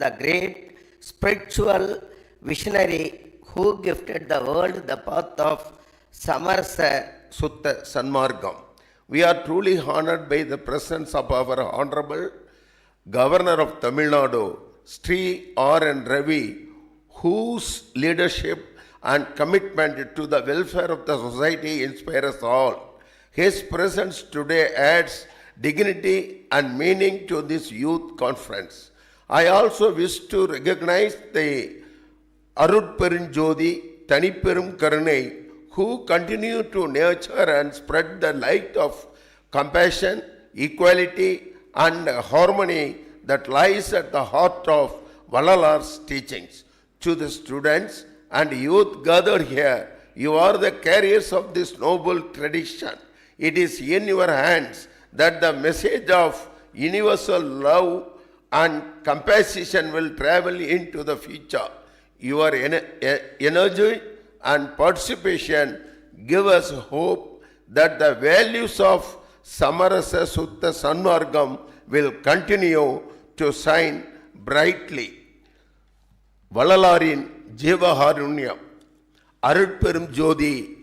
the great spiritual visionary who gifted the world the path of Samarasa Sutha Sanmarga. We are truly honored by the presence of our Honorable Governor of Tamilnadu, Sri R.N.Ravi, whose leadership and commitment to the welfare of the society inspire us all. His presence today adds dignity and meaning to this youth conference. I also wish to recognize the Arutperum Taniperum Karunai, who continue to nurture and spread the light of compassion, equality, and harmony that lies at the heart of Vallalar's teachings. To the students and youth gathered here, you are the carriers of this noble tradition. It is in your hands that the message of universal love and compassion will travel into the future. Your energy and participation give us hope that the values of Samarasa Sutha Sanmarga will continue to shine brightly. Vallalarin Jevaharunyam Arutperum Jodi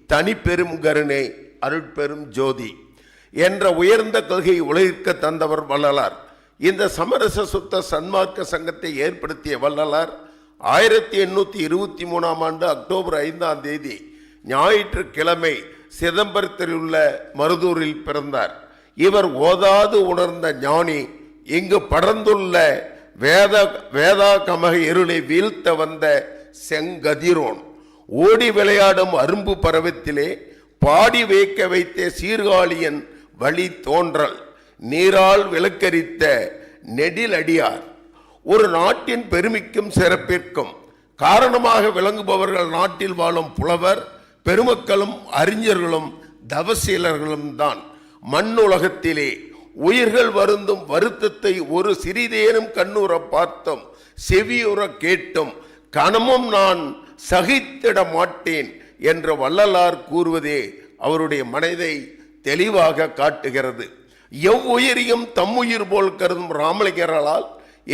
Taniperum Karunai Arutperum Jodi என்ற உயர்ந்த கொள்கை உலகிற்கு தந்தவர் வள்ளலார். இந்த சமரச சுத்த சன்மார்க்க சங்கத்தை ஏற்படுத்திய வள்ளலார் 1823 அக்டோபர் 5 ஞாயிற்றுக்கிழமை சிதம்பரத்தில் உள்ள மருதூரில் பிறந்தார். இவர் ஓதாது உணர்ந்த ஞானி. இங்கு படர்ந்துள்ள வேதாகமக இருளை வீழ்த்த வந்த செங்கதிரோன். ஓடி விளையாடும் அரும்பு பருவத்திலே பாடி வைக்க வைத்த சீர்காழியன் வழி தோன்றல். நீரால் விளக்கரித்த நெடிலடியார். ஒரு நாட்டின் பெருமைக்கும் சிறப்பிற்கும் காரணமாக விளங்குபவர்கள் நாட்டில் வாழும் புலவர் பெருமக்களும் அறிஞர்களும் தவசீலர்களும் தான். மண்ணுலகத்திலே உயிர்கள் வருந்தும் வருத்தத்தை ஒரு சிறிதேனும் கண்ணுற பார்த்தும் செவியுற கேட்டும் கணமும் நான் சகித்திட மாட்டேன் என்று வள்ளலார் கூறுவதே அவருடைய மனதை தெளிவாக காட்டுகிறது. எவ்வுயிரையும் தம்முயிர் போல் கருதும் ராமலிங்கரால்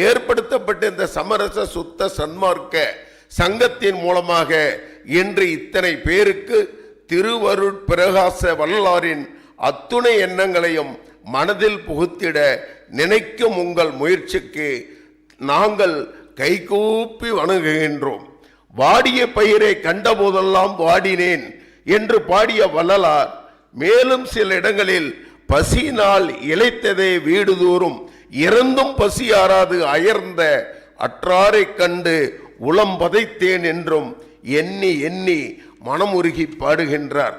ஏற்படுத்தப்பட்ட இந்த சமரச சுத்த சன்மார்க்க சங்கத்தின் மூலமாக இன்று இத்தனை பேருக்கு திருவருட்பிரகாச வள்ளலாரின் அத்துணை எண்ணங்களையும் மனதில் புகுத்திட நினைக்கும் உங்கள் முயற்சிக்கு நாங்கள் கைகூப்பி வணங்குகின்றோம். வாடிய பயிரை கண்டபோதெல்லாம் வாடினேன் என்று பாடிய வள்ளலார் மேலும் சில இடங்களில் பசியினால் இளைத்ததே வீடு தோறும் இறந்தும் பசியாராது அயர்ந்த அற்றாரை கண்டு உளம் பதைத்தேன் என்றும் எண்ணி எண்ணி மனமுருகி பாடுகின்றார்.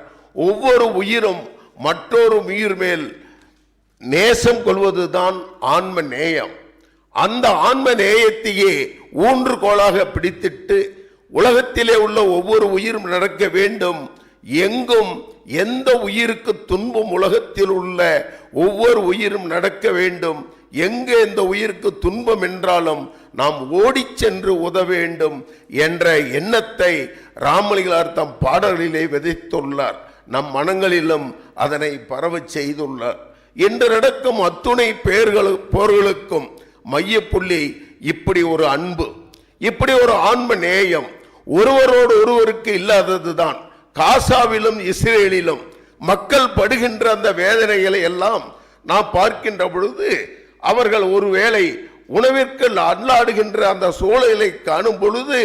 ஒவ்வொரு உயிரும் மற்றொரு உயிர் மேல் நேசம் கொள்வதுதான் ஆன்ம நேயம். அந்த ஆன்ம நேயத்தையே ஊன்றுகோலாக பிடித்திட்டு உலகத்திலே உள்ள ஒவ்வொரு உயிரும் நடக்க வேண்டும். எங்கும் எந்த உயிருக்கு துன்பம் உலகத்தில் உள்ள ஒவ்வொரு உயிரும் நடக்க வேண்டும். எங்கு எந்த உயிருக்கு துன்பம் என்றாலும் நாம் ஓடி சென்று உதவ வேண்டும் என்ற எண்ணத்தை ராமலிங்கர் தம் பாடல்களிலே விதைத்துள்ளார். நம் மனங்களிலும் அதனை பரவச் செய்துள்ளார். இன்று நடக்கும் அத்துணை போர்களுக்கும் மையப்புள்ளி இப்படி ஒரு அன்பு, இப்படி ஒரு ஆன்ம நேயம் ஒருவரோடு ஒருவருக்கு இல்லாததுதான். காசாவிலும் இஸ்ரேலிலும் மக்கள் படுகின்ற அந்த வேதனைகளை எல்லாம் நாம் பார்க்கின்ற பொழுது அவர்கள் ஒருவேளை உணவிற்கு அல்லாடுகின்ற அந்த சூழலை காணும் பொழுது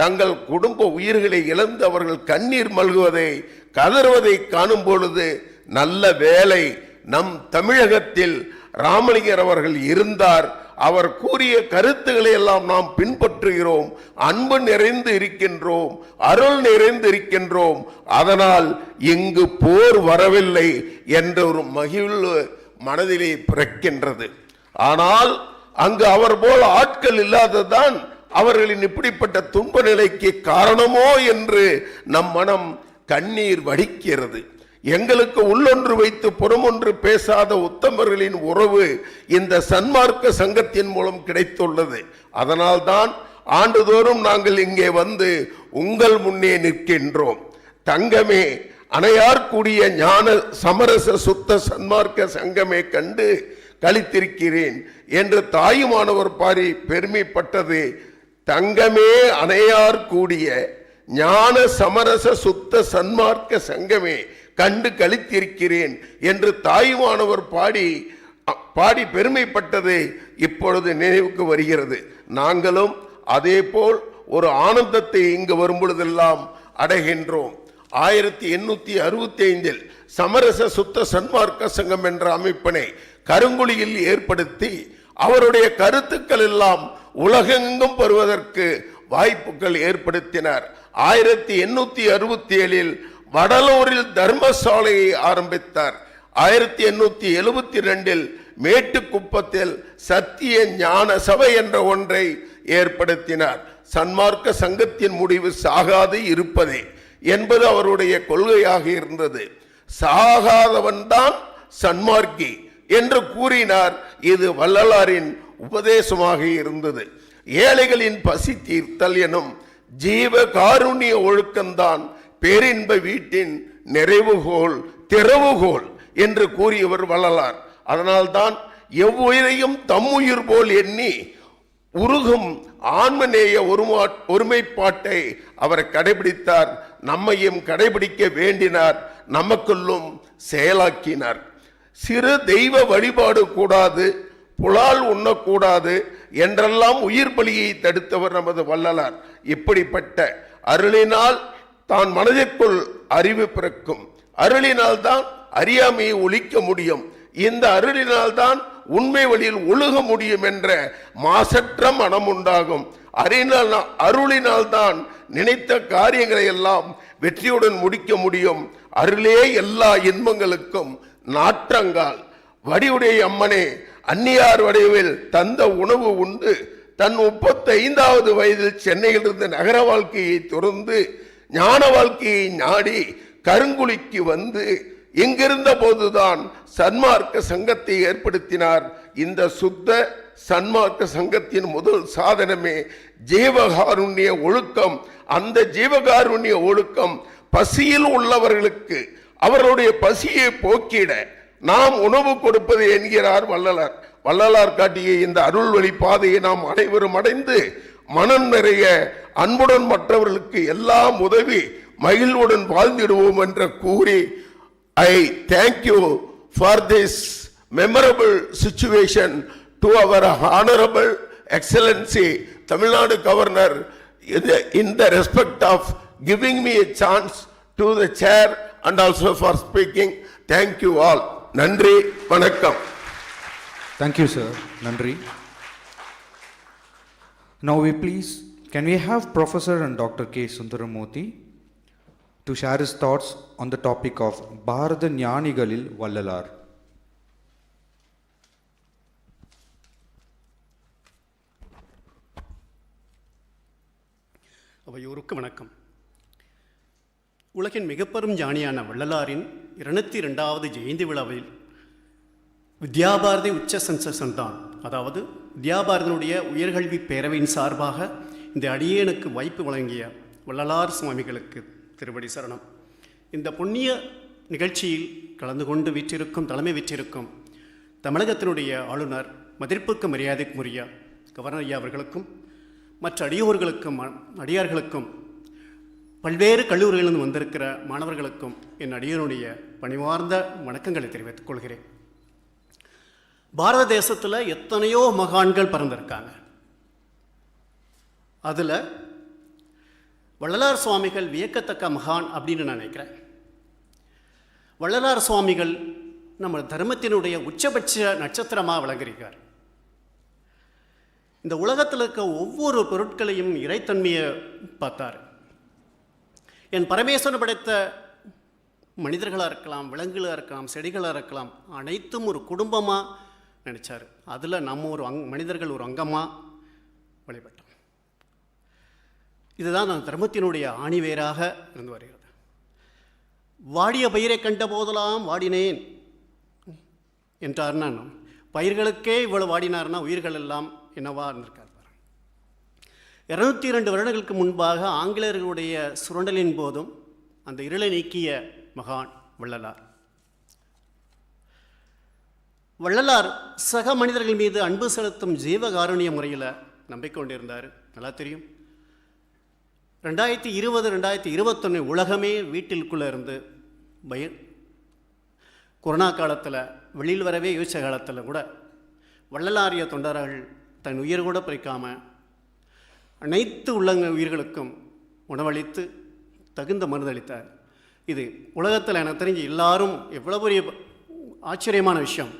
தங்கள் குடும்ப உயிர்களை இழந்து அவர்கள் கண்ணீர் மல்குவதை கதறுவதை காணும் பொழுது நல்ல வேளை நம் தமிழகத்தில் ராமலிங்கர் அவர்கள் இருந்தார். அவர் கூறிய கருத்துக்களை எல்லாம் நாம் பின்பற்றுகிறோம். அன்பு நிறைந்து இருக்கின்றோம், அருள் நிறைந்து இருக்கின்றோம். அதனால் இங்கு போர் வரவில்லை என்ற ஒரு மகிழ்வு மனதிலே பிறக்கின்றது. ஆனால் அங்கு அவர் போல் ஆட்கள் இல்லாததான் அவர்களின் இப்படிப்பட்ட துன்ப நிலைக்கு காரணமோ என்று நம் மனம் கண்ணீர் வடிக்கிறது. எங்களுக்கு உள்ளொன்று வைத்து புறமொன்று பேசாத உத்தமர்களின் உறவு இந்த சன்மார்க்க சங்கத்தின் மூலம் கிடைத்துள்ளது. அதனால்தான் ஆண்டுதோறும் நாங்கள் இங்கே வந்து உங்கள் முன்னே நிற்கின்றோம். தங்கமே அணையார்க்கூடிய ஞான சமரச சுத்த சன்மார்க்க சங்கமே கண்டு கழித்திருக்கிறேன் என்று தாயுமானவர் பாரி பெருமைப்பட்டது. தங்கமே அணையார் கூடிய ஞான சமரச சுத்த சன்மார்க்க சங்கமே கண்டு கழித்திருக்கிறேன் என்று தாயுமானவர் பாடி பெருமைப்பட்டது இப்பொழுது நினைவுக்கு வருகிறது. நாங்களும் அதே போல் ஒரு ஆனந்தத்தை இங்கு வரும்பொழுதெல்லாம் அடைகின்றோம். 1865 சமரச சுத்த சன்மார்க்க சங்கம் என்ற அமைப்பினை கருங்குழியில் ஏற்படுத்தி அவருடைய கருத்துக்கள் எல்லாம் உலகெங்கும் பெறுவதற்கு வாய்ப்புகள் ஏற்படுத்தினார். 1867 வடலூரில் தர்மசாலையை ஆரம்பித்தார். 1872 மேட்டுக்குப்பத்தில் சத்திய ஞான சபை என்ற ஒன்றை ஏற்படுத்தினார். சன்மார்க்க சங்கத்தின் முடிவு சாகாது இருப்பதே என்பது அவருடைய கொள்கையாக இருந்தது. சாகாதவன் தான் சன்மார்க்கி என்று கூறினார். இது வள்ளலாரின் உபதேசமாக இருந்தது. ஏழைகளின் பசி தீர்த்தல் எனும் ஜீவ காருண்ய ஒழுக்கம்தான் பேரின்ப வீட்டின் நிறைவுகோல் திறவுகோல் என்று கூறியவர் வள்ளலார். அதனால்தான் எவ்வுயிரையும் தம்முயிர் போல் எண்ணி உருகும் ஆன்மநேய ஒருமைப்பாட்டை அவர் கடைபிடித்தார். நம்மையும் கடைபிடிக்க வேண்டினார். நமக்குள்ளும் செயலாக்கினார். சிறு தெய்வ வழிபாடு கூடாது, புலால் உண்ணக்கூடாது என்றெல்லாம் உயிர் பலியை தடுத்தவர் நமது வள்ளலார். இப்படிப்பட்ட அருளினால் தான் மனதிற்குள் அறிவு பிறக்கும். அருளினால் தான் அறியாமையை ஒழிக்க முடியும். இந்த அருளினால் தான் உண்மை வழியில் ஒழுக முடியும் என்ற மாசற்ற மனம் உண்டாகும். அருளினால் தான் நினைத்த காரியங்களை எல்லாம் வெற்றியுடன் முடிக்க முடியும். அருளே எல்லா இன்பங்களுக்கும் நாற்றங்கால். வடிவுடைய அம்மனே அந்நியார் வடிவில் தந்த உணவு உண்டு தன் 35வது வயதில் சென்னையிலிருந்து நகர வாழ்க்கையை துறந்து ஞான வாழ்க்கையை நாடி கருங்குழிக்கு வந்து இங்கிருந்த போதுதான் சன்மார்க்க சங்கத்தை ஏற்படுத்தினார். இந்த சுத்த சன்மார்க்க சங்கத்தின் முதல் சாதனமே ஜீவகாருண்ய ஒழுக்கம். அந்த ஜீவகாருண்ய ஒழுக்கம் பசியில் உள்ளவர்களுக்கு அவர்களுடைய பசியை போக்கிட நாம் உணவு கொடுப்பது என்கிறார் வள்ளலார். வள்ளலார் காட்டிய இந்த அருள் வழி பாதையை நாம் அனைவரும் அடைந்து மனம் நிறைய அன்புடன் மற்றவர்களுக்கு எல்லாம் உதவி மகிழ்வுடன் வாழ்ந்திடுவோம் என்று கூறி I thank you for this memorable situation to our Honorable Excellency Tamilnadu Governor in the respect of giving me a chance to the chair and also for speaking. Thank you all. Nandri, vanakkam. Thank you, sir. Nandri. Now can we have Professor and Dr. K. Sundaramurthy to share his thoughts on the topic of Bharata ஞானிகளில் Vallalar. அவையோருக்கு வணக்கம். உலகின் மிகப்பெரும் ஞானியான வள்ளலாரின் 202வது ஜெயந்தி விழாவில் வித்யாபாரதி உச்ச சன்தான், அதாவது வித்யாபாரதியினுடைய உயர்கல்வி பேரவையின் சார்பாக இந்த அடியேனுக்கு வாய்ப்பு வழங்கிய வள்ளலார் சுவாமிகளுக்கு திருவடி சரணம். இந்த புண்ணிய நிகழ்ச்சியில் கலந்து கொண்டு தலைமை வீற்றிருக்கும் தமிழகத்தினுடைய ஆளுநர் மதிப்புக்கு மரியாதைக்குரிய கவர்னர் ஐயா அவர்களுக்கும் மற்ற அடியார்களுக்கும் பல்வேறு கல்லூரிகளிலிருந்து வந்திருக்கிற மாணவர்களுக்கும் என் அடியனுடைய பணிவார்ந்த வணக்கங்களை தெரிவித்துக் கொள்கிறேன். பாரத தேசத்தில் எத்தனையோ மகான்கள் பிறந்திருக்காங்க. அதில் வள்ளலார் சுவாமிகள் வியக்கத்தக்க மகான் அப்படின்னு நான் நினைக்கிறேன். வள்ளலார் சுவாமிகள் நம்ம தர்மத்தினுடைய உச்சபட்ச நட்சத்திரமாக விளங்குகிறார். இந்த உலகத்தில் இருக்க ஒவ்வொரு பொருட்களையும் இறைத்தன்மையை பார்த்தார். என் பரமேஸ்வரன் படைத்த மனிதர்களாக இருக்கலாம், விலங்குகளாக இருக்கலாம், செடிகளாக இருக்கலாம், அனைத்தும் ஒரு குடும்பமாக நினச்சார். அதில் நம்ம ஒரு மனிதர்கள் ஒரு அங்கமாக வழிபட்டோம். இதுதான் நான் தர்மத்தினுடைய ஆணிவேராக இருந்து வருகிறது. வாடிய பயிரை கண்ட போதெல்லாம் வாடினேன் என்றார்னா, பயிர்களுக்கே இவ்வளவு வாடினார்னா உயிர்கள் எல்லாம் என்னவா இருந்திருக்கார். 202 வருடங்களுக்கு முன்பாக ஆங்கிலேயர்களுடைய சுரண்டலின் போதும் அந்த இருளை நீக்கிய மகான் வள்ளலார். வள்ளலார் சக மனிதர்கள் மீது அன்பு செலுத்தும் ஜீவகாருண்ய முறையில் நம்பிக்கை கொண்டிருந்தார். நல்லா தெரியும். 2020-2021 உலகமே வீட்டிற்குள்ளே இருந்து கொரோனா காலத்தில் வெளியில் வரவே யோசித்த காலத்தில் கூட வள்ளலாரிய தொண்டர்கள் தன் உயிர் கூட பறிக்காமல் அனைத்து உயிர்களுக்கும் உணவளித்து தகுந்த மருந்தளித்தார். இது உலகத்தில் எனக்கு தெரிஞ்சு எல்லாரும் எவ்வளோ பெரிய ஆச்சரியமான விஷயம்.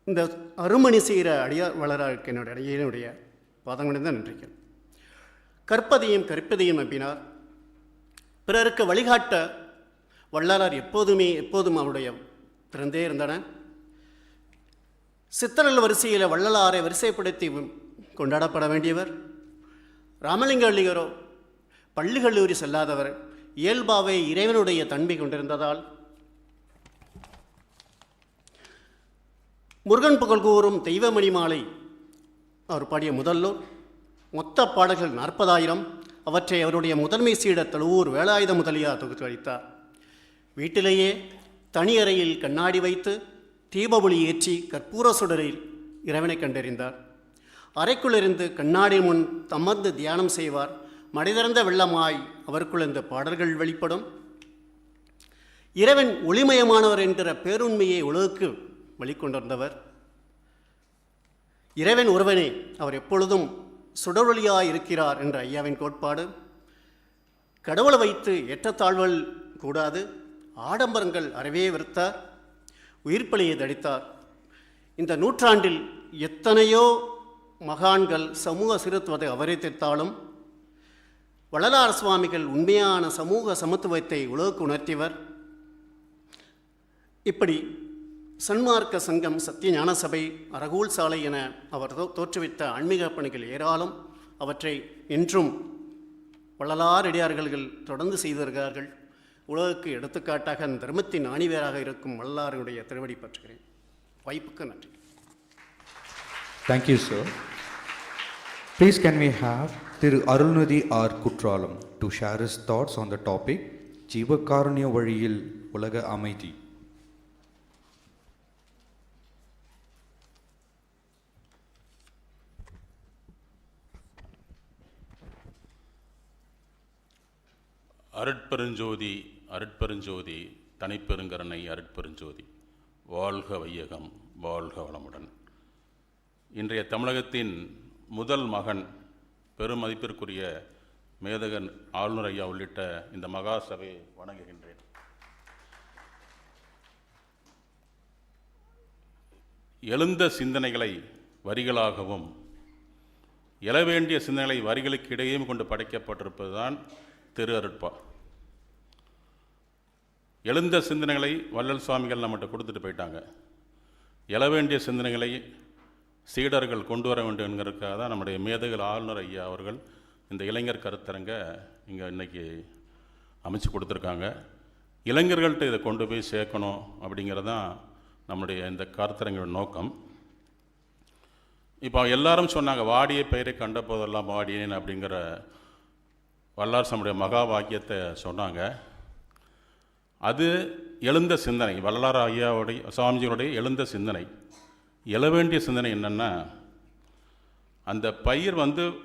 இந்த அருமணி செய்கிற வள்ளலாருக்கு என்னுடைய பாதங்களை தான் நன்றிகள். கற்பதையும் கற்பிதையும் நம்பினார். பிறருக்கு வழிகாட்ட வள்ளலார் எப்போதும் அவருடைய திறந்தே இருந்தன. சித்தர்கள் வரிசையில் வள்ளலாரை வரிசைப்படுத்தி கொண்டாடப்பட வேண்டியவர். ராமலிங்க அடிகளோ பள்ளி கல்லூரி செல்லாதவர். இயல்பாவே இறைவனுடைய தன்மை கொண்டிருந்ததால் முருகன் புகழ் கூறும் தெய்வமணி மாலை அவர் பாடிய முதல்லூர். மொத்த பாடல்கள் 40,000. அவற்றை அவருடைய முதன்மை சீடர் தழுவூர் வேலாயுத முதலியார் தொகுத்து அளித்தார். வீட்டிலேயே தனி அறையில் கண்ணாடி வைத்து தீபஒளி ஏற்றி கற்பூர சுடரில் இறைவனை கண்டறிந்தார். அறைக்குள்ளிருந்து கண்ணாடி முன் அமர்ந்து தியானம் செய்வார். மடைதிறந்த வெள்ளமாய் அவருக்குள் இந்த பாடல்கள் வெளிப்படும். இறைவன் ஒளிமயமானவர் என்கிற பேருண்மையை உலகுக்கு வெளிக்கொண்டிருந்தவர். இறைவன் ஒருவனே, அவர் எப்பொழுதும் சுடரொளியாய் இருக்கிறார் என்ற ஐயாவின் கோட்பாடு. கடவுளை வைத்து ஏற்றத்தாழ்வுகள் கூடாது, ஆடம்பரங்கள் அறவே வெறுத்தார், உயிர்ப்பலியை தடித்தார். இந்த நூற்றாண்டில் எத்தனையோ மகான்கள் சமூக சீர்திருத்தத்தை அவதரித்தாலும் வள்ளலார் சுவாமிகள் உண்மையான சமூக சமத்துவத்தை உலகுக்கு உணர்த்தியவர். இப்படி சன்மார்க்க சங்கம், சத்திய ஞான சபை, அரகூல் சாலை என அவர் தோற்றுவித்த ஆன்மீக பணிகள் ஏராளம். அவற்றை இன்றும் வள்ளலார் அடியார்கள் தொடர்ந்து செய்து வருகிறார்கள். உலகுக்கு எடுத்துக்காட்டாக அந்த தர்மத்தின் ஆணிவேராக இருக்கும் வள்ளலாருடைய திருவடி பற்றுகிறேன். வாய்ப்புக்கு நன்றி. Thank you, sir. Please can we have Thiru Arulnadi R. Kutralam to share his thoughts on the topic ஜீவகாருண்ய வழியில் உலக அமைதி. அருட்பெருஞ்சோதி அருட்பெருஞ்சோதி தனிப்பெருங்கருணை அருட்பெருஞ்சோதி. வாழ்க வையகம், வாழ்க வளமுடன். இன்றைய தமிழகத்தின் முதல் மகன், பெருமதிப்பிற்குரிய மேதகன் ஆளுநர் ஐயா உள்ளிட்ட இந்த மகாசபையை வணங்குகின்றேன். எழுந்த சிந்தனைகளை வரிகளாகவும் எழவேண்டிய சிந்தனைகளை வரிகளுக்கு இடையேயும் கொண்டு படைக்கப்பட்டிருப்பதுதான் திரு அருட்பா. எழுந்த சிந்தனைகளை வள்ளல் சுவாமிகள் நம்மகிட்ட கொடுத்துட்டு போயிட்டாங்க. எழவேண்டிய சிந்தனைகளை சீடர்கள் கொண்டு வர வேண்டும் என்கிறதுக்காக தான் நம்முடைய மேதகர் ஆளுநர் ஐயா அவர்கள் இந்த இளைஞர் கருத்தரங்க இங்கே இன்றைக்கி அமைச்சு கொடுத்துருக்காங்க. இளைஞர்கள்ட்ட இதை கொண்டு போய் சேர்க்கணும் அப்படிங்கிறது தான் நம்முடைய இந்த கருத்தரங்களோட நோக்கம். இப்போ எல்லாரும் சொன்னாங்க, வாடிய பெயரை கண்ட போதெல்லாம் வாடியேன் அப்படிங்கிற வள்ளலார் நம்முடைய மகா வாக்கியத்தை சொன்னாங்க. அது எழுந்த சிந்தனை, வள்ளலார் ஐயாவுடைய சுவாமிஜியுடைய எழுந்த சிந்தனை. எழ வேண்டிய சிந்தனை என்னென்னா, அந்த பயிர்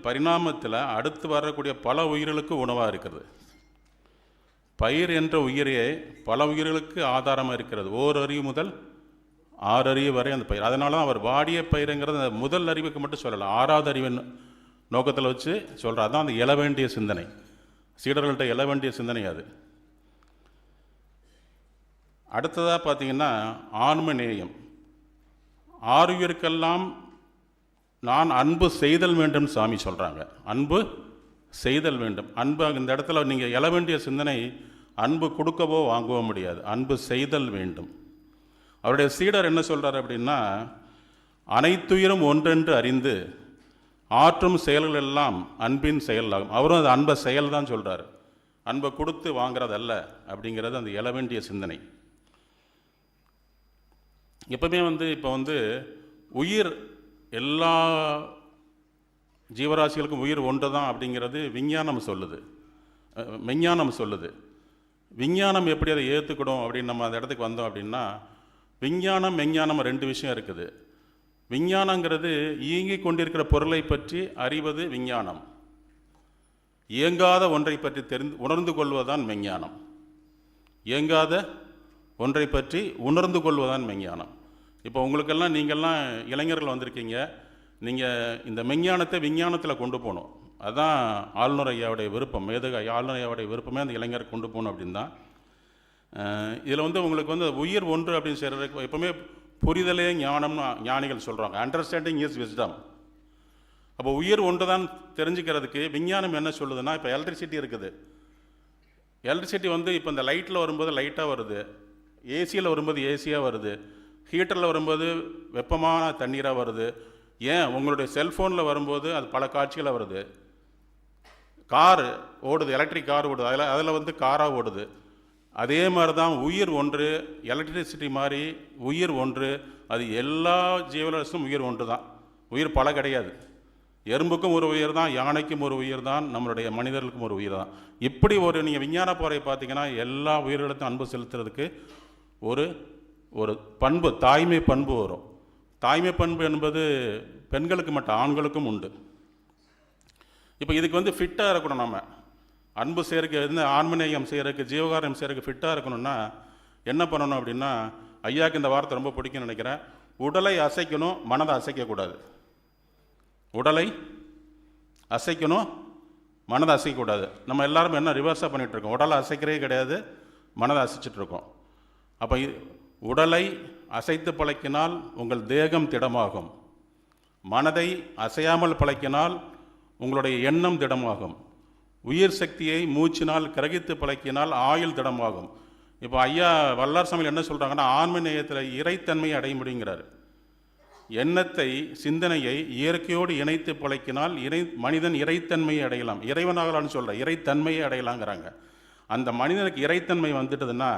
பரிணாமத்தில் அடுத்து வரக்கூடிய பல உயிர்களுக்கு உணவாக இருக்கிறது. பயிர் என்ற உயிரே பல உயிர்களுக்கு ஆதாரமாக இருக்கிறது. ஓர் அறிவு முதல் 6 அறிவு வரை அந்த பயிர். அதனால தான் அவர் வாடிய பயிருங்கிறது அந்த முதல் அறிவுக்கு மட்டும் சொல்லலை, 6வது அறிவின் நோக்கத்தில் வச்சு சொல்கிறார். அதுதான் அந்த எழ வேண்டிய சிந்தனை, சீடர்கள்ட்ட எழ வேண்டிய சிந்தனை அது. அடுத்ததாக பார்த்திங்கன்னா ஆன்ம நேயம். ஆறுயிர்க்கெல்லாம் நான் அன்பு செய்தல் வேண்டும் சாமி சொல்கிறாங்க. அன்பு செய்தல் வேண்டும். அன்பு இந்த இடத்துல நீங்கள் எழ வேண்டிய சிந்தனை அன்பு கொடுக்கவோ வாங்கவோ முடியாது, அன்பு செய்தல் வேண்டும். அவருடைய சீடர் என்ன சொல்கிறார் அப்படின்னா, அனைத்துயிரும் ஒன்றென்று அறிந்து ஆற்றும் செயல்கள் எல்லாம் அன்பின் செயலாகும். அவரும் அது அன்பை செயல் தான் சொல்கிறார், அன்பை கொடுத்து வாங்கிறதல்ல அப்படிங்கிறது அந்த எழ வேண்டிய சிந்தனை. எப்பவுமே இப்போ உயிர் எல்லா ஜீவராசிகளுக்கும் உயிர் ஒன்று தான் அப்படிங்கிறது விஞ்ஞானம் சொல்லுது, மெஞ்ஞானம் சொல்லுது. விஞ்ஞானம் எப்படி அதை ஏற்றுக்கிடும் அப்படின்னு நம்ம அந்த இடத்துக்கு வந்தோம் அப்படின்னா, விஞ்ஞானம் மெஞ்ஞானம் ரெண்டு விஷயம் இருக்குது. விஞ்ஞானங்கிறது இயங்கிக் கொண்டிருக்கிற பொருளை பற்றி அறிவது விஞ்ஞானம். இயங்காத ஒன்றை பற்றி உணர்ந்து கொள்வதுதான் மெஞ்ஞானம். இயங்காத ஒன்றை பற்றி உணர்ந்து கொள்வதுதான் மெஞ்ஞானம். இப்போ உங்களுக்கெல்லாம் நீங்கள்லாம் இளைஞர்கள் வந்திருக்கீங்க, நீங்கள் இந்த மெஞ்ஞானத்தை விஞ்ஞானத்தில் கொண்டு போகணும். அதுதான் ஆளுநர் ஐயாவுடைய விருப்பம். ஆளுநர் ஐயாவுடைய விருப்பமே அந்த இளைஞரை கொண்டு போகணும் அப்படின்னு தான். இதில் உங்களுக்கு உயிர் ஒன்று அப்படின்னு சொல்கிறதுக்கு எப்போவுமே புரிதலே ஞானம்னு ஞானிகள் சொல்கிறாங்க. Understanding is wisdom. அப்போ உயிர் ஒன்று தான் தெரிஞ்சுக்கிறதுக்கு விஞ்ஞானம் என்ன சொல்லுதுன்னா, இப்போ எலக்ட்ரிசிட்டி இருக்குது. எலக்ட்ரிசிட்டி இப்போ இந்த லைட்டில் வரும்போது லைட்டாக வருது, ஏசியில் வரும்போது ஏசியாக வருது, ஹீட்டரில் வரும்போது வெப்பமான தண்ணீராக வருது. ஏன் உங்களுடைய செல்ஃபோனில் வரும்போது அது பல காட்சிகளாக வருது. காரு ஓடுது, எலக்ட்ரிக் கார் ஓடுது, அதில் காராக ஓடுது. அதே மாதிரி தான் உயிர் ஒன்று, எலக்ட்ரிசிட்டி மாதிரி உயிர் ஒன்று. அது எல்லா ஜீவராசியும் உயிர் ஒன்று தான். உயிர் பல கிடையாது. எறும்புக்கும் ஒரு உயிர் தான், யானைக்கும் ஒரு உயிர் தான், நம்மளுடைய மனிதர்களுக்கும் ஒரு உயிர் தான். இப்படி நீங்கள் விஞ்ஞான போரை பார்த்தீங்கன்னா எல்லா உயிர்களுக்கும் அன்பு செலுத்துறதுக்கு ஒரு பண்பு, தாய்மை பண்பு வரும். தாய்மை பண்பு என்பது பெண்களுக்கு மட்டும், ஆண்களுக்கும் உண்டு. இப்போ இதுக்கு ஃபிட்டாக இருக்கணும். நம்ம அன்பு செய்கிறதுக்கு, ஆன்மநேயம் செய்கிறதுக்கு, ஜீவகாரம் செய்கிறதுக்கு ஃபிட்டாக இருக்கணும்னா என்ன பண்ணணும் அப்படின்னா, ஐயாவுக்கு இந்த வார்த்தை ரொம்ப பிடிக்கும்னு நினைக்கிறேன். உடலை அசைக்கணும், மனதை அசைக்கக்கூடாது. உடலை அசைக்கணும், மனதை அசைக்கக்கூடாது. நம்ம எல்லாரும் என்ன ரிவர்ஸாக பண்ணிகிட்ருக்கோம். உடலை அசைக்கிறதே கிடையாது, மனதை அசைச்சிட்ருக்கோம். அப்போ உடலை அசைத்து பழக்கினால் உங்கள் தேகம் திடமாகும். மனதை அசையாமல் பழக்கினால் உங்களுடைய எண்ணம் திடமாகும். உயிர் சக்தியை மூச்சினால் கிரகித்து பழக்கினால் ஆயுள் திடமாகும். இப்போ ஐயா வல்லார் சாமியில் என்ன சொல்கிறாங்கன்னா, ஆன்ம நேயத்தில் இறைத்தன்மையை அடைய முடியுங்கிறார். எண்ணத்தை, சிந்தனையை இயற்கையோடு இணைத்து பழக்கினால் மனிதன் இறைத்தன்மையை அடையலாம். இறைவனாகலான்னு சொல்கிற இறைத்தன்மையை அடையலாங்கிறாங்க. அந்த மனிதனுக்கு இறைத்தன்மை வந்துட்டதுன்னா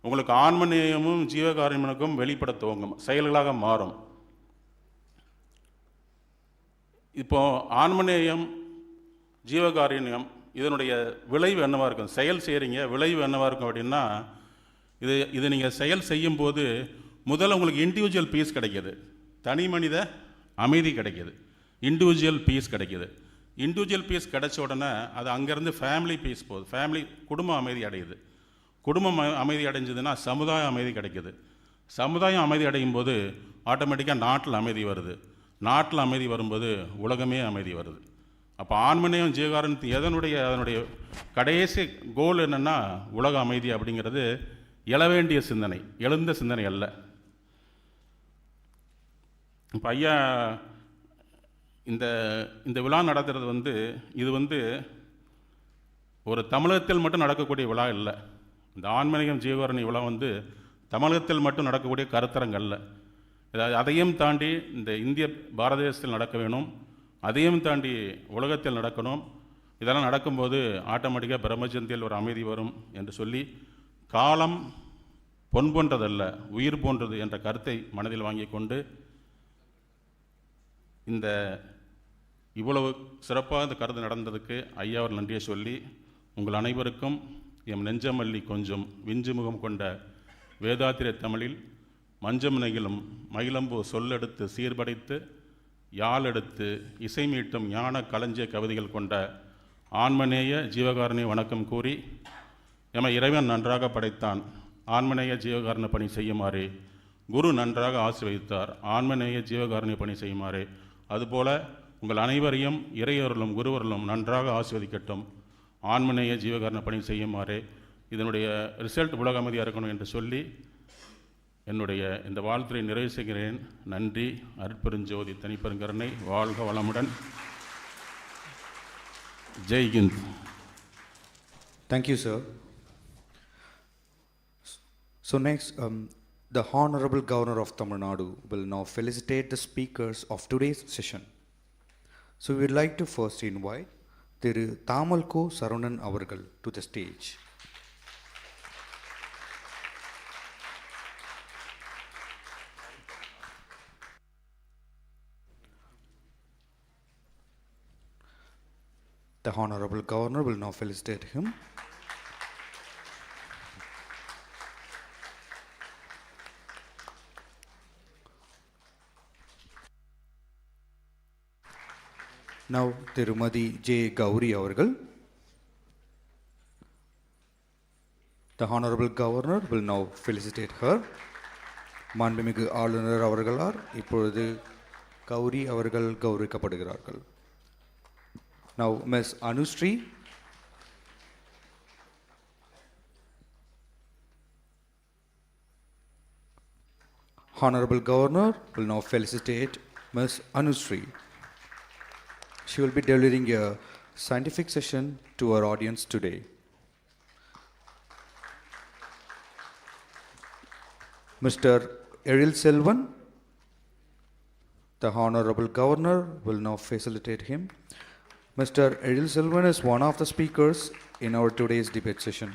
உங்களுக்கு ஆன்மநேயமும் ஜீவகாரியனுக்கும் வெளிப்பட துவங்கும், செயல்களாக மாறும். இப்போ ஆன்மநேயம், ஜீவகாருண்யம் இதனுடைய விளைவு என்னவாக இருக்கும்? செயல் செய்கிறீங்க, விளைவு என்னவாக இருக்கும் அப்படின்னா, இது நீங்கள் செயல் செய்யும்போது முதல்ல உங்களுக்கு இண்டிவிஜுவல் பீஸ் கிடைக்கிது, தனி மனித அமைதி கிடைக்கிது, இண்டிவிஜுவல் பீஸ் கிடைக்கிது. இண்டிவிஜுவல் பீஸ் கிடைச்ச உடனே அது அங்கேருந்து ஃபேமிலி பீஸ் போகுது, ஃபேமிலி குடும்ப அமைதி அடையுது. குடும்பம் அமைதி அடைஞ்சதுன்னா சமுதாய அமைதி கிடைக்கிது. சமுதாயம் அமைதி அடையும் போது ஆட்டோமேட்டிக்காக நாட்டில் அமைதி வருது. நாட்டில் அமைதி வரும்போது உலகமே அமைதி வருது. அப்போ ஆன்மநேயம் ஜீவகாரணத்து அதனுடைய கடைசி கோல் என்னென்னா உலக அமைதி அப்படிங்கிறது எழ வேண்டிய சிந்தனை, எழுந்த சிந்தனை அல்ல. இப்போ ஐயா இந்த விழா நடத்துறது இது ஒரு தமிழகத்தில் மட்டும் நடக்கக்கூடிய விழா இல்லை. இந்த ஆன்மீகம் ஜீவகாருண்ய விழா தமிழகத்தில் மட்டும் நடக்கக்கூடிய கருத்தரங்கல்ல. அதையும் தாண்டி இந்த இந்திய பாரத தேசத்தில் நடக்க வேணும், அதையும் தாண்டி உலகத்தில் நடக்கணும். இதெல்லாம் நடக்கும்போது ஆட்டோமேட்டிக்காக பிரம்மச்சந்தியில் ஒரு அமைதி வரும் என்று சொல்லி, காலம் பொன் போன்றதல்ல உயிர் போன்றது என்ற கருத்தை மனதில் வாங்கி கொண்டு இவ்வளவு சிறப்பாக இந்த கருத்து நடந்ததுக்கு ஐயா அவர் நன்றியை சொல்லி, உங்கள் அனைவருக்கும் எம் நெஞ்சமல்லி கொஞ்சம் விஞ்சுமுகம் கொண்ட வேதாத்திர தமிழில் மஞ்சம் நெகிலும் மயிலம்பு சொல்லெடுத்து சீர்படைத்து யாழெடுத்து இசை மீட்டும் ஞான களஞ்சிய கவிதைகள் கொண்ட ஆன்மநேய ஜீவகாருண்ய வணக்கம் கூறி, எம இறைவன் நன்றாக படைத்தான், ஆன்மநேய ஜீவகாருண்ய பணி செய்யுமாறு குரு நன்றாக ஆசீர்வதித்தார், ஆன்மநேய ஜீவகாருண்ய பணி செய்யுமாறு. அதுபோல உங்கள் அனைவரையும் இறையவர்களும் குருவர்களும் நன்றாக ஆசீர்வதிக்கட்டும், ஆன்மநேய ஜீவகாரண பணி செய்யுமாறு. இதனுடைய ரிசல்ட் உலக அமைதியாக இருக்கணும் என்று சொல்லி என்னுடைய இந்த வாழ்த்துறை நிறைவு செய்கிறேன். நன்றி. அருட்பெருஞ்சோதி தனிப்பெருங்கருணை வாழ்க வளமுடன். Jai Hind. Thank you, sir. So next, the Honorable Governor of Tamilnadu will now felicitate the speakers of today's session. So we would like to first invite Thiru Thamalko Sarunan avargal to the stage. The Honorable Governor will now felicitate him. Now, Tirumadi J. Gauri avargal. The Honorable Governor will now felicitate her. மாண்புமிகு ஆளுநர் அவர்களால் இப்பொழுது கௌரி அவர்கள் கௌரவிக்கப்படுகிறார்கள். Now, Ms. Anushree. Honorable Governor will now felicitate Ms. Anushree. She will be delivering a scientific session to our audience today. Mr. Eril Selvan, the Honorable Governor will now facilitate him. Mr. Eril Selvan is one of the speakers in our today's debate session.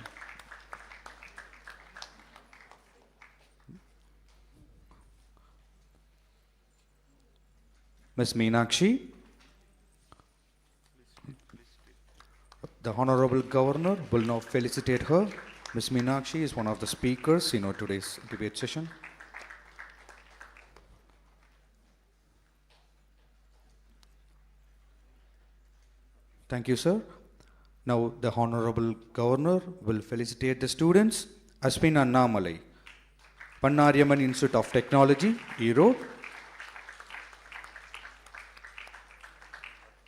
Ms. Meenakshi, the Honorable Governor will now felicitate her. Ms. Meenakshi is one of the speakers in our today's debate session. Thank you, sir. Now, the Honorable Governor will felicitate the students. Asmin Annamalai, Pannariyaman Institute of Technology, Erode.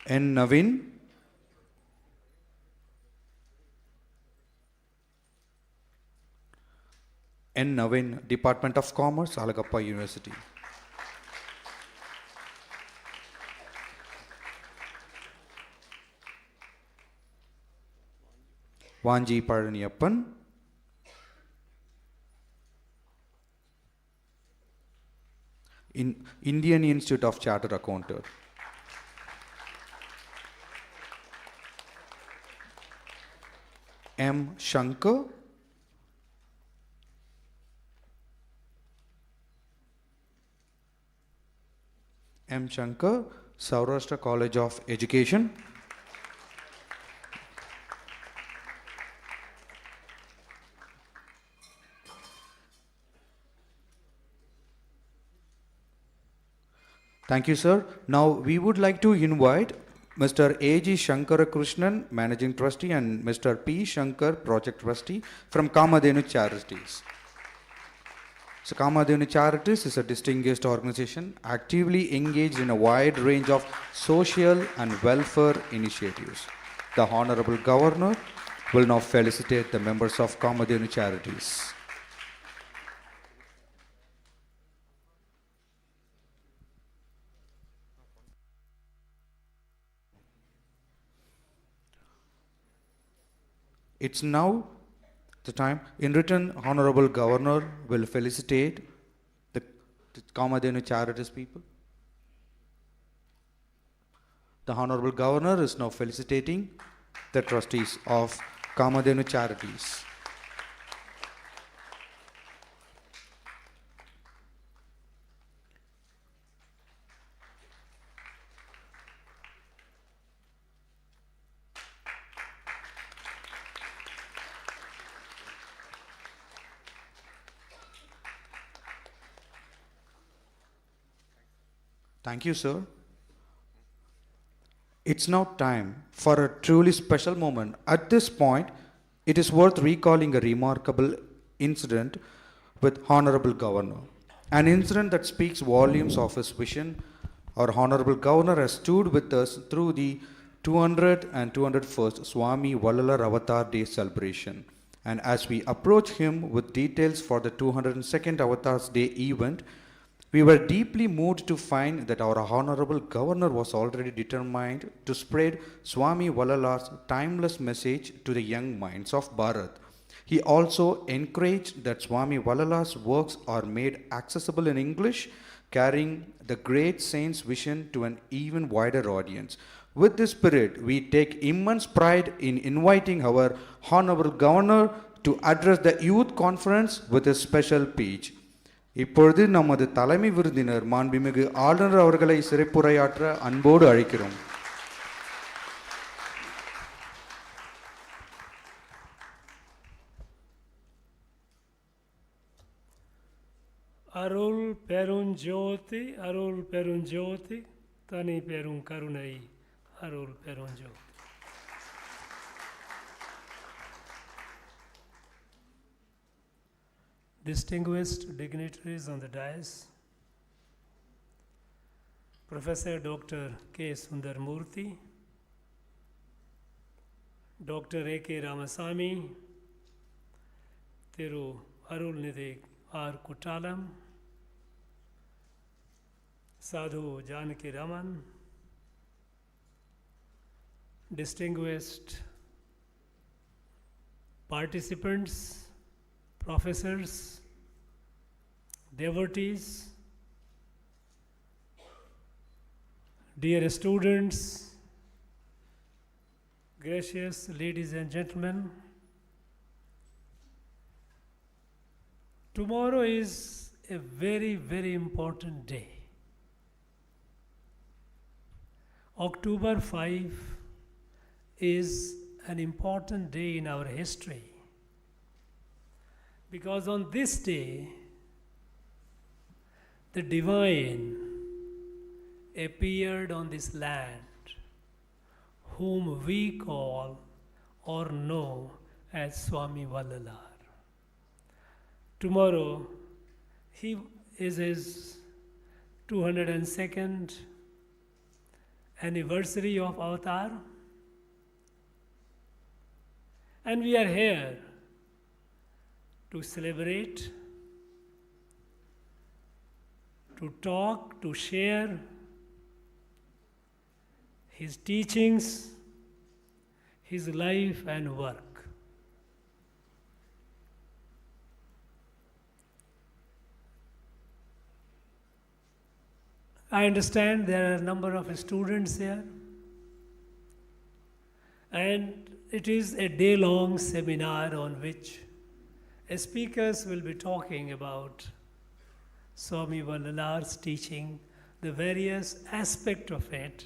N. Navin, N. Navin, Department of Commerce, Alagappa University. Vanji Paraniyappan, Indian Institute of Chartered Accountant. M. Shankar, M. Shankar, Saurashtra College of Education. Thank you, sir. Now we would like to invite Mr. A.G. Shankara Krishnan, Managing Trustee, and Mr. P. Shankar, Project Trustee from Kamadhenu Charities. So Kamadhenu Charities is a distinguished organization actively engaged in a wide range of social and welfare initiatives. The Honorable Governor will now felicitate the members of Kamadhenu Charities. It's now the time. In return, Honorable Governor will felicitate the Kamadhenu Charities people. The Honorable Governor is now felicitating the trustees of Kamadhenu Charities. Thank you, sir. It's now time for a truly special moment. At this point, it is worth recalling a remarkable incident with Honorable Governor. An incident that speaks volumes of his vision. Our Honorable Governor has stood with us through the 200th and 201st Swami Vallalar Avatar Day celebration. And as we approach him with details for the 202nd Avatar's Day event, we were deeply moved to find that our Honorable Governor was already determined to spread Swami Vallalar's timeless message to the young minds of Bharat. He also encouraged that Swami Vallalar's works are made accessible in English, carrying the great saint's vision to an even wider audience. With this spirit, we take immense pride in inviting our Honorable Governor to address the youth conference with a special speech. இப்பொழுது நமது தலைமை விருந்தினர் மாண்புமிகு ஆளுநர் அவர்களை சிறப்புரையாற்ற அன்போடு அழைக்கிறோம். அருள் பெருஞ்சோதி தனி பெரும் கருணை Arul Perunjo. Distinguished dignitaries on the dais, Professor Dr. K. Sundarmurthy, Dr. A.K. Ramasamy, Thiru Arulnidhi R. Kuttalam, Sadhu Janaki Raman, distinguished participants, professors, devotees, dear students, gracious ladies and gentlemen, tomorrow is a very, very important day. October 5 is an important day in our history, because on this day, the divine appeared on this land, whom we call or know as Swami Vallalar. Tomorrow, he is his 202nd anniversary of avatar, and we are here to celebrate, to talk, to share his teachings, his life and work. I understand there are a number of students here, and it is a day-long seminar on which speakers will be talking about Swami Vallalar's teaching, the various aspects of it.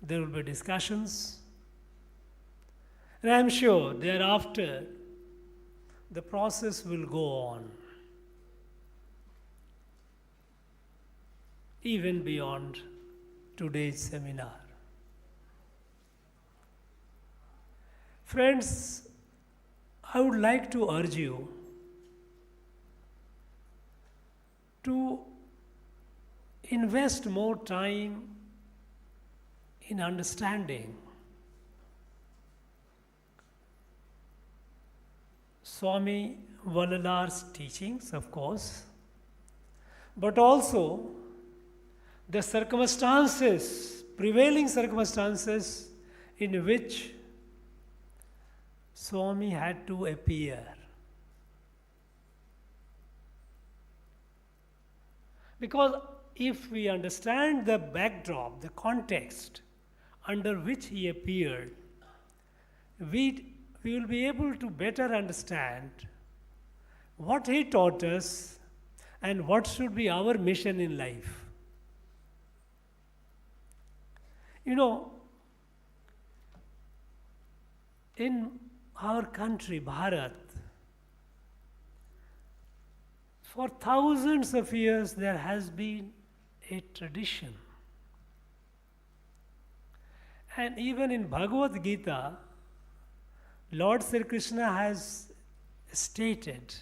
There will be discussions, and I am sure thereafter the process will go on, even beyond today's seminar. Friends, I would like to urge you to invest more time in understanding Swami Vallalar's teachings, of course, but also the circumstances, prevailing circumstances in which Swami had to appear. Because if we understand the backdrop, the context under which he appeared, we will be able to better understand what he taught us and what should be our mission in life. You know, in our country, Bharat, for thousands of years there has been a tradition. And even in Bhagavad Gita, Lord Sri Krishna has stated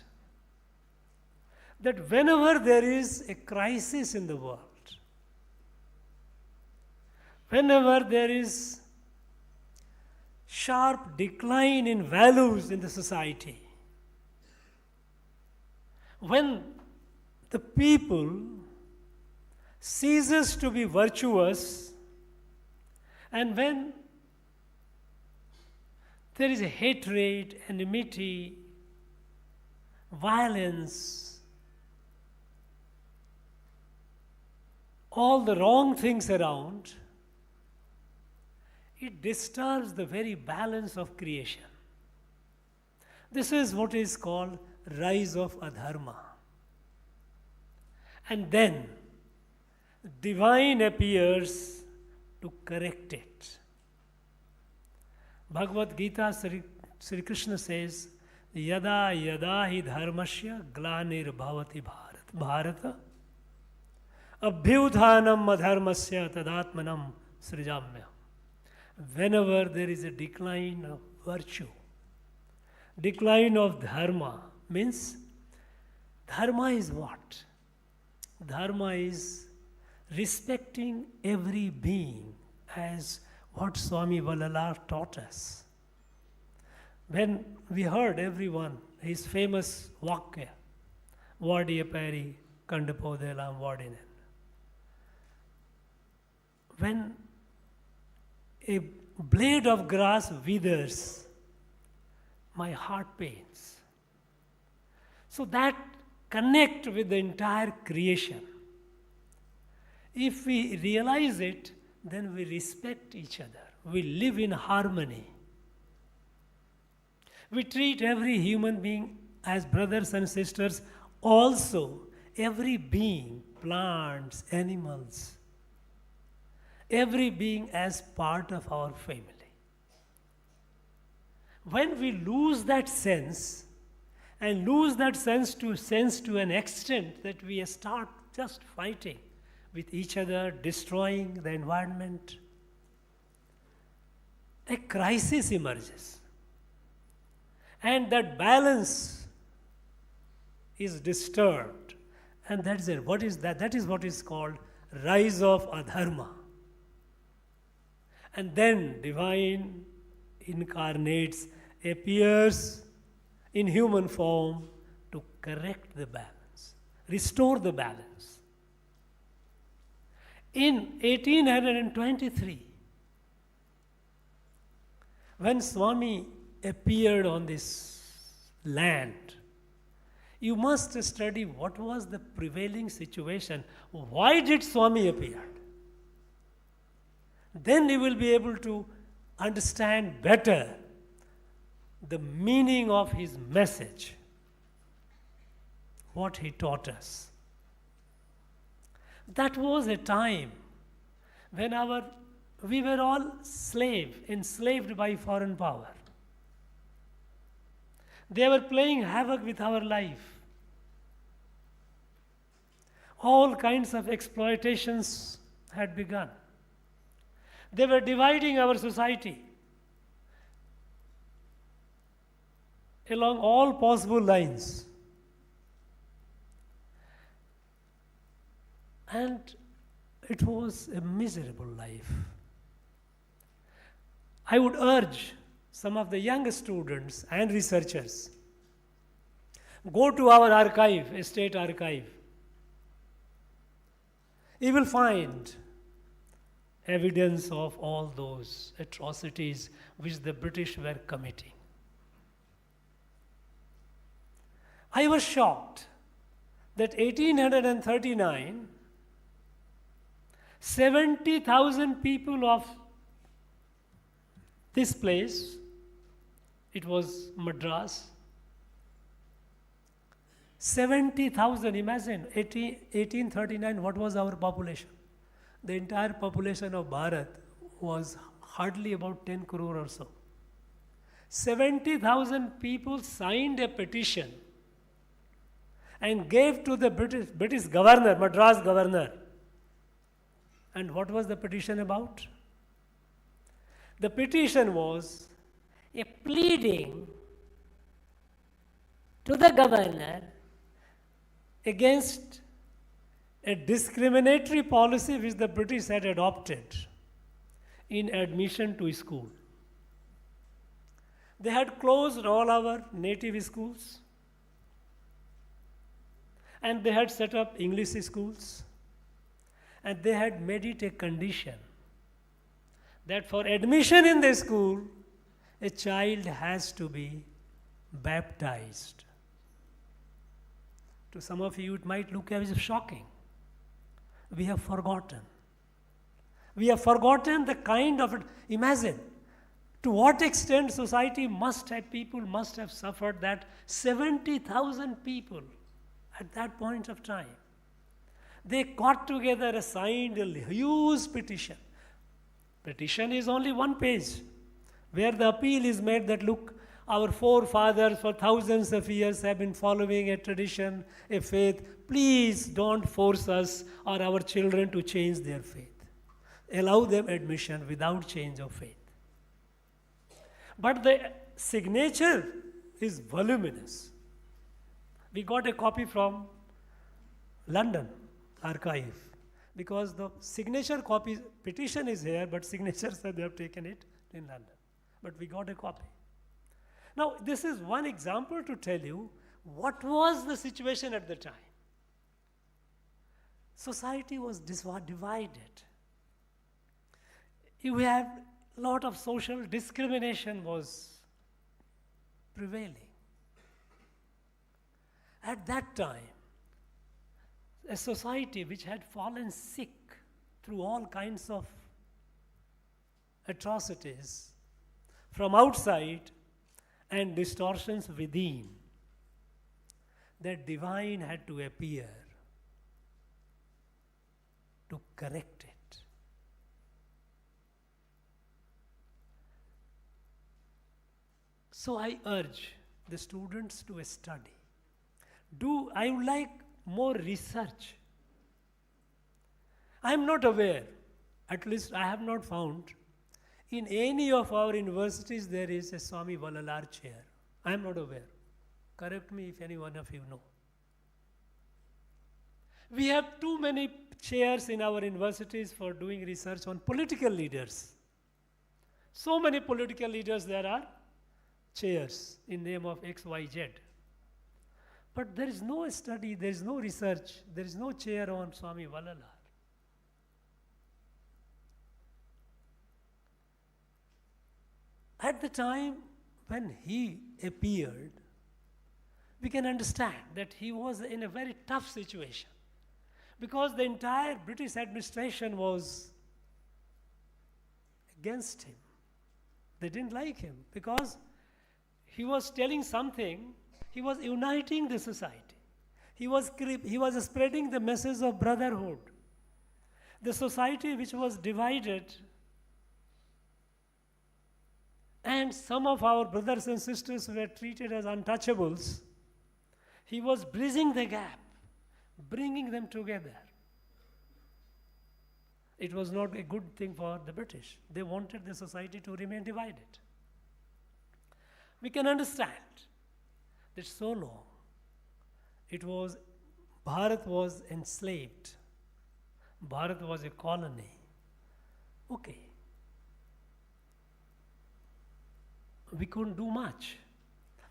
that whenever there is a crisis in the world, whenever there is sharp decline in values in the society, when the people ceases to be virtuous, and when there is a hatred, enmity, violence, all the wrong things around, it disturbs the very balance of creation. This is what is called rise of adharma. And then divine appears to correct it. Bhagavad Gita, Sri Krishna says, Yada yada hi dharmasya glanir bhavati bharata abhyuthanam adharmasya tadatmanam Srijamya. Whenever there is a decline of virtue, decline of dharma, means dharma is what? Dharma is respecting every being as what Swami Vallalar taught us. When we heard everyone, his famous Vakya, Vadiyapari Kandapodelam Vadinen. When a blade of grass withers, my heart pains. So that connect with the entire creation. If we realize it, then we respect each other. We live in harmony. We treat every human being as brothers and sisters. Also, every being, plants, animals, every being as part of our family. When we lose that sense, and lose that sense to an extent that we start just fighting with each other, destroying the environment, a crisis emerges. And that balance is disturbed. And that's it. What is that? That is what is called rise of adharma. And then divine incarnates, appears in human form to correct the balance, restore the balance. In 1823, when Swami appeared on this land, you must study what was the prevailing situation. Why did Swami appear? Then you will be able to understand better the meaning of his message, what he taught us. That was a time when we were all enslaved by foreign power. They were playing havoc with our life. All kinds of exploitations had begun. They were dividing our society along all possible lines. And it was a miserable life. I would urge some of the young students and researchers, go to our archive, a state archive. You will find evidence of all those atrocities which the British were committing. I was shocked that 1839, 70,000 people of this place, it was Madras, 70,000, imagine, 1839, what was our population? The entire population of Bharat was hardly about 10 crore or so. 70,000 people signed a petition and gave to the British governor, Madras governor. And what was the petition about? The petition was a pleading to the governor against a discriminatory policy which the British had adopted in admission to school. They had closed all our native schools, and they had set up English schools, and they had made it a condition that for admission in the school, a child has to be baptized. To some of you, it might look as shocking. We have forgotten. We have forgotten the kind of, imagine, to what extent people must have suffered that 70,000 people at that point of time. They got together, signed a huge petition. Petition is only one page, where the appeal is made that, look, our forefathers for thousands of years have been following a tradition, a faith. Please don't force us or our children to change their faith. allow them admission without change of faith. But the signature is voluminous. We got a copy from London archive because the signature copy petition is here, but signatures they have taken it in London. But we got a copy. Now, this is one example to tell you what was the situation at the time. Society was divided. You have a lot of social discrimination was prevailing. At that time, a society which had fallen sick through all kinds of atrocities from outside and distortions within, that divine had to appear to correct it. So I urge the students to study. I would like more research. I am not aware, at least I have not found, in any of our universities there is a Swami Vallalar chair. I am not aware. Correct me if any one of you know. We have too many chairs in our universities for doing research on political leaders. So many political leaders there are chairs in name of XYZ. But there is no study, there is no research, there is no chair on Swami Vallalar. At the time when he appeared, we can understand that he was in a very tough situation because the entire British administration was against him. They didn't like him because he was telling something, he was uniting the society. He was spreading the message of brotherhood. The society which was divided, and some of our brothers and sisters were treated as untouchables, he was bridging the gap, bringing them together. It was not a good thing for the British. They wanted the society to remain divided. We can understand that so long Bharat was enslaved. Bharat was a colony. Okay. We couldn't do much.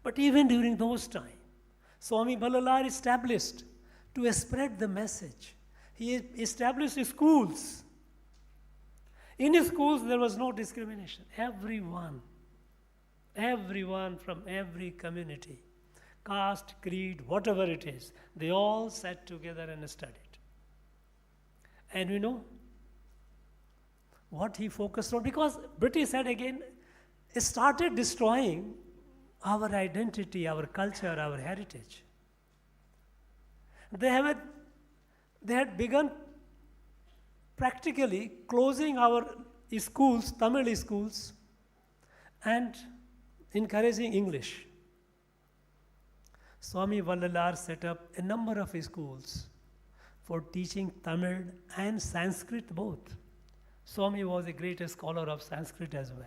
But even during those times, Swami Vallalar established to spread the message. He established schools. In his schools, there was no discrimination. Everyone from every community, caste, creed, whatever it is, they all sat together and studied. And you know what he focused on? Because British had again started destroying our identity, our culture, our heritage. They had begun practically closing our schools, Tamil schools, and encouraging English. Swami Vallalar set up a number of schools for teaching Tamil and Sanskrit both. Swami was a great scholar of Sanskrit as well.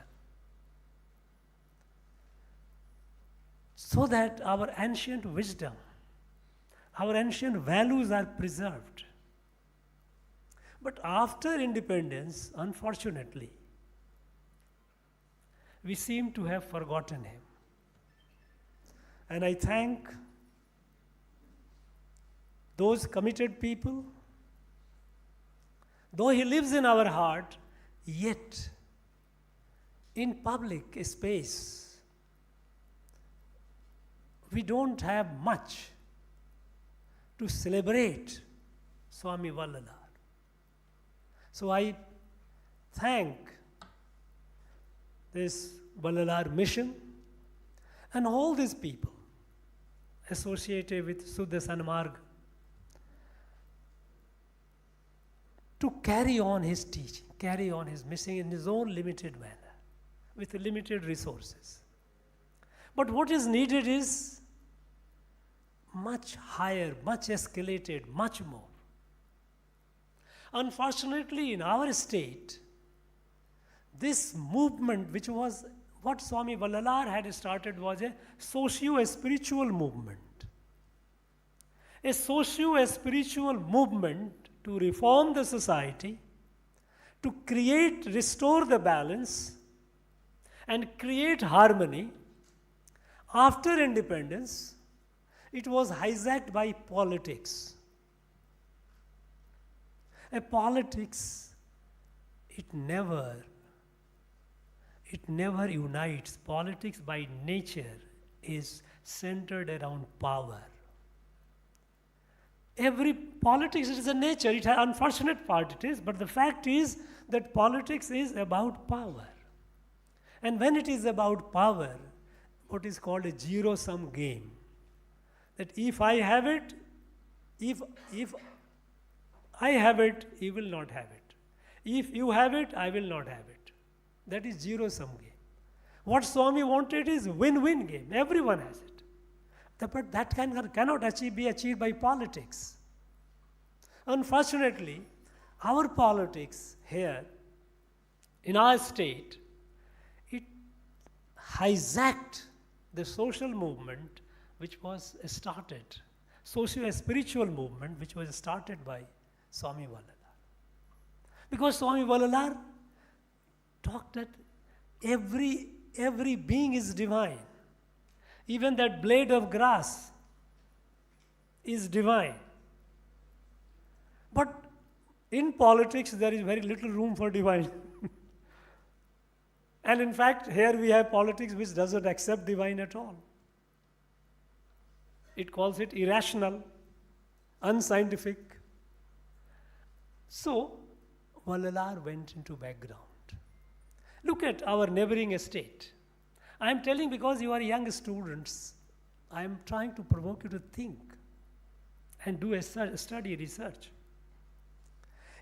So that our ancient wisdom, our ancient values are preserved. But after independence, unfortunately, we seem to have forgotten him. And I thank those committed people. Though he lives in our heart, yet in public space, we don't have much to celebrate Swami Vallalar. So I thank this Vallalar mission and all these people associated with Sutha Sanmarga to carry on his teaching, carry on his mission in his own limited manner, with limited resources. But what is needed is much higher, much escalated, much more. Unfortunately, in our state, this movement, which was what Swami Vallalar had started, was a socio-spiritual movement. A socio-spiritual movement to reform the society, to restore the balance, and create harmony. After independence, it was hijacked by politics. A politics, it never unites. Politics by nature is centered around power. Every politics is a nature. It has unfortunate part it is, but the fact is that politics is about power. And when it is about power, what is called a zero-sum game. That if I have it, if I have it, you will not have it. If you have it, I will not have it. That is zero-sum game. What Swami wanted is win-win game. Everyone has it. But that cannot be achieved by politics. Unfortunately, our politics here, in our state, it hijacked the social movement which was started, socio-spiritual movement which was started by Swami Vallalar. Because Swami Vallalar talked that every being is divine. Even that blade of grass is divine. But in politics, there is very little room for divine. And in fact, here we have politics which doesn't accept divine at all. It calls it irrational, unscientific. So, Vallalar went into background. Look at our neighboring state. I am telling because you are young students, I am trying to provoke you to think and do a study, research.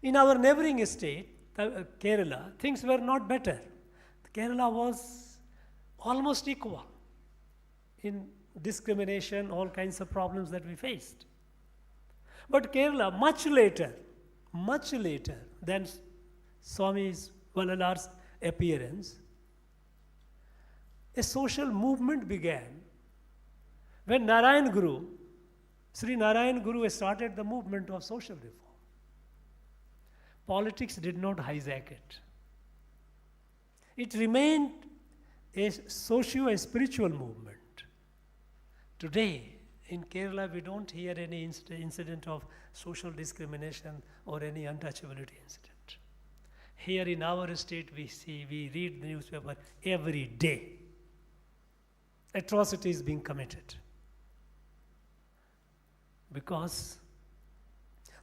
In our neighboring state, Kerala, things were not better. Kerala was almost equal in discrimination, all kinds of problems that we faced. But Kerala, much later than Swami Vallalar's appearance, a social movement began when Sri Narayan Guru started the movement of social reform. Politics did not hijack it. It remained a socio-spiritual movement. Today, in Kerala, we don't hear any incident of social discrimination or any untouchability incident. Here in our state, we read the newspaper every day. Atrocities being committed. Because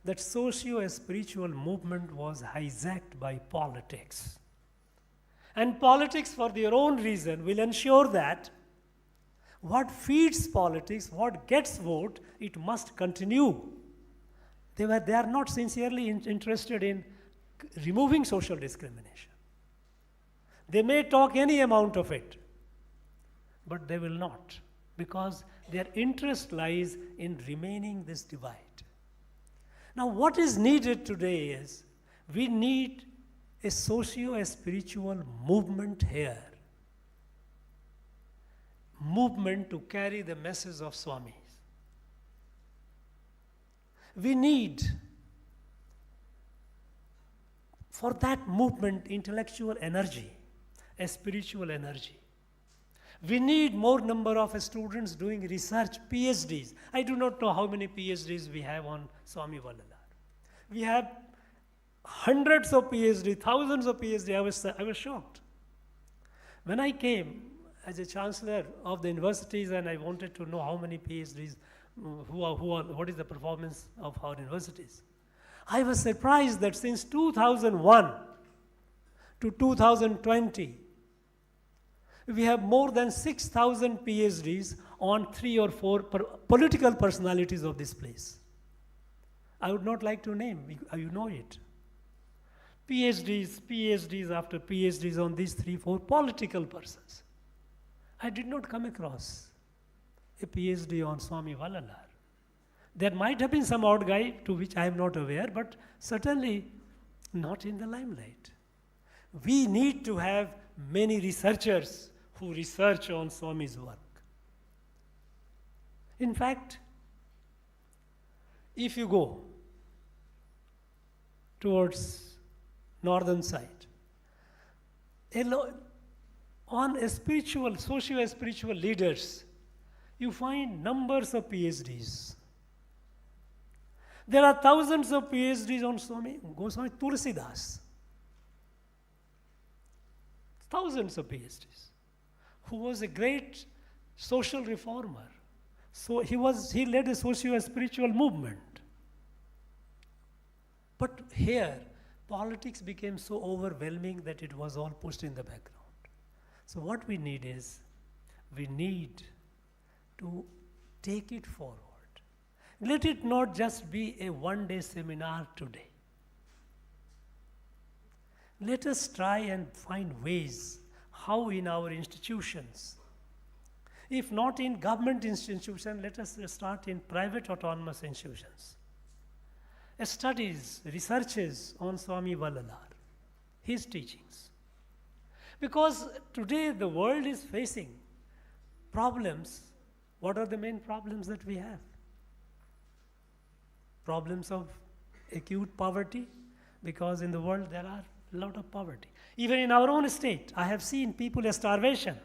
that socio-spiritual movement was hijacked by politics. And politics, for their own reason, will ensure that what feeds politics, what gets vote, it must continue. They are not sincerely interested in removing social discrimination. They may talk any amount of it, but they will not, because their interest lies in remaining this divide. Now, what is needed today is, we need a socio-spiritual movement here. Movement to carry the message of Swamis. We need, for that movement, intellectual energy, a spiritual energy. We need more number of students doing research, PhDs. I do not know how many PhDs we have on Swami Vallalar. We have hundreds of PhDs, thousands of PhDs. I was shocked. When I came as a chancellor of the universities and I wanted to know how many PhDs, what is the performance of our universities, I was surprised that since 2001 to 2020, we have more than 6,000 PhDs on 3 or 4 political personalities of this place. I would not like to name, you know it. PhDs after PhDs on these 3-4 political persons. I did not come across a PhD on Swami Vallalar. There might have been some odd guy to which I am not aware, but certainly not in the limelight. We need to have many researchers who research on Swami's work. In fact, if you go towards northern side, on a spiritual, socio-spiritual leaders, you find numbers of PhDs. There are thousands of PhDs on Swami Goswami Tulsidas. Thousands of PhDs. Who was a great social reformer. So he led a socio-spiritual movement. But here, politics became so overwhelming that it was all pushed in the background. So what we need is, we need to take it forward. Let it not just be a one-day seminar today. Let us try and find ways how in our institutions, if not in government institutions, let us start in private autonomous institutions. Studies, researches on Swami Vallalar, his teachings. Because today the world is facing problems. What are the main problems that we have? Problems of acute poverty, because in the world there are a lot of poverty. Even in our own state, I have seen people as starvation.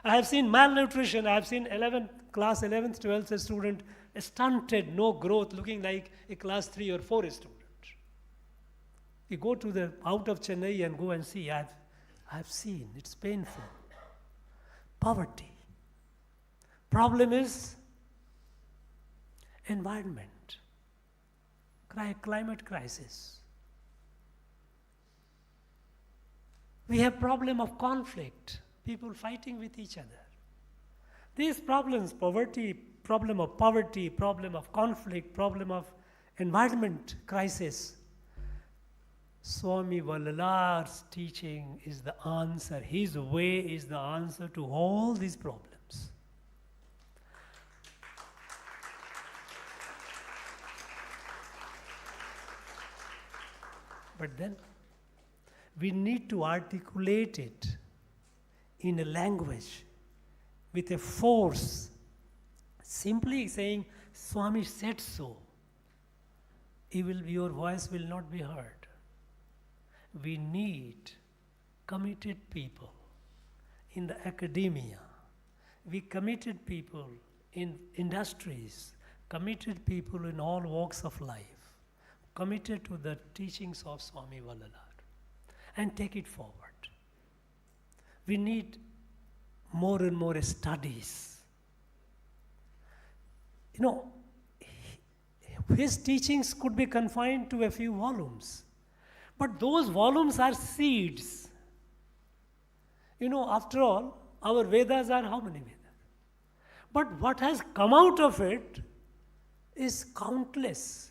I have seen malnutrition. I have seen 11th, 12th student stunted, no growth, looking like a class 3 or 4 student. You go to the out of Chennai and go and see. I have seen. It's painful. Poverty. Problem is environment. Climate crisis. We have problem of conflict, people fighting with each other. These problems, problem of poverty, problem of conflict, problem of environment crisis. Swami Vallalar's teaching is the answer. His way is the answer to all these problems. But then, we need to articulate it in a language with a force. Simply saying, Swami said so, your voice will not be heard. We need committed people in the academia. We committed people in industries, committed people in all walks of life, committed to the teachings of Swami Vallalar, and take it forward. We need more and more studies. His teachings could be confined to a few volumes, but those volumes are seeds. After all, our Vedas are how many Vedas? But what has come out of it is countless.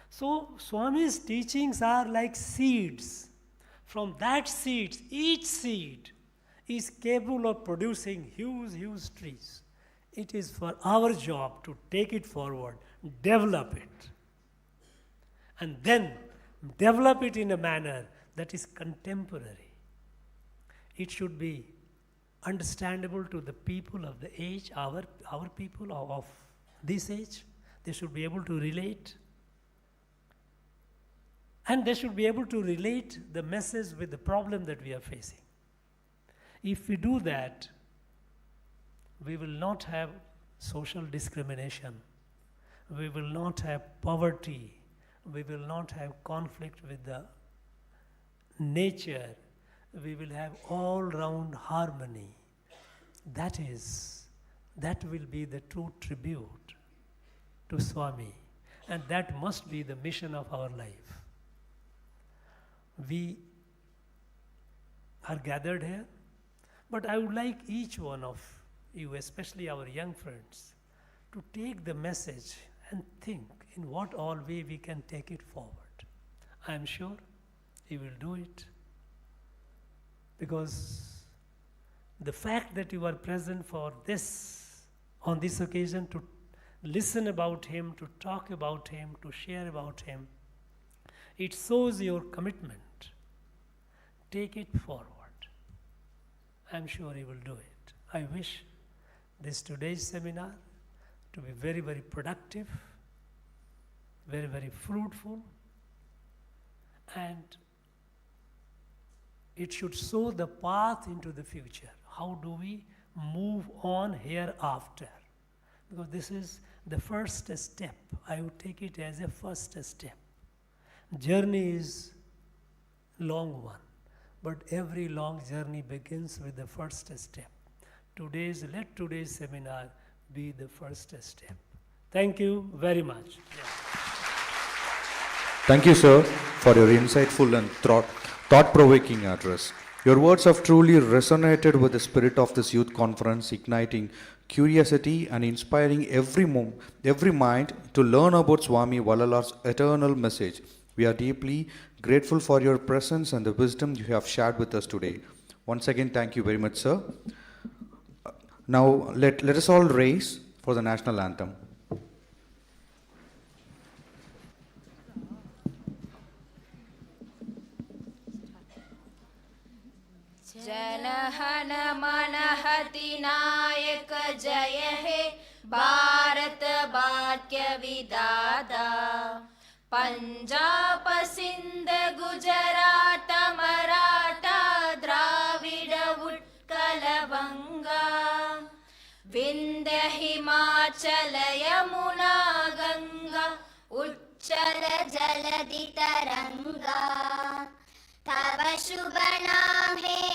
So Swami's teachings are like seeds. From that seeds, each seed is capable of producing huge, huge trees. It is for our job to take it forward, develop it, and then develop it in a manner that is contemporary. It should be understandable to the people of the age, our people of this age. They should be able to relate. And they should be able to relate the message with the problem that we are facing. If we do that, we will not have social discrimination. We will not have poverty. We will not have conflict with the nature. We will have all-round harmony. That will be the true tribute to Swami. And that must be the mission of our life. We are gathered here, but I would like each one of you, especially our young friends, to take the message and think in what all way we can take it forward. I am sure you will do it, because the fact that you are present for this, on this occasion, to listen about him, to talk about him, to share about him, It shows your commitment. Take it forward. I'm sure you will do it. I wish this today's seminar to be very, very productive, very, very fruitful, and it should show the path into the future. How do we move on hereafter? Because this is the first step. I would take it as a first step. Journey is long one, but every long journey begins with the first step. Let today's seminar be the first step. Thank you very much. Thank you, sir, for your insightful and thought-provoking address. Your words have truly resonated with the spirit of this youth conference, igniting curiosity and inspiring every mind to learn about Swami Vallalar's eternal message. We are deeply grateful for your presence and the wisdom you have shared with us today. Once again, thank you very much, sir. Now, let us all raise for the national anthem. जनहन मनहति नायक जय हे भारत भाग्य विधाता पंजाब सिंध गुजरात मराठा द्राविड उत्कल बंगा विंध्य हिमाचल यमुना गंगा उच्चल जलधि तरंगा तव शुभ नाम है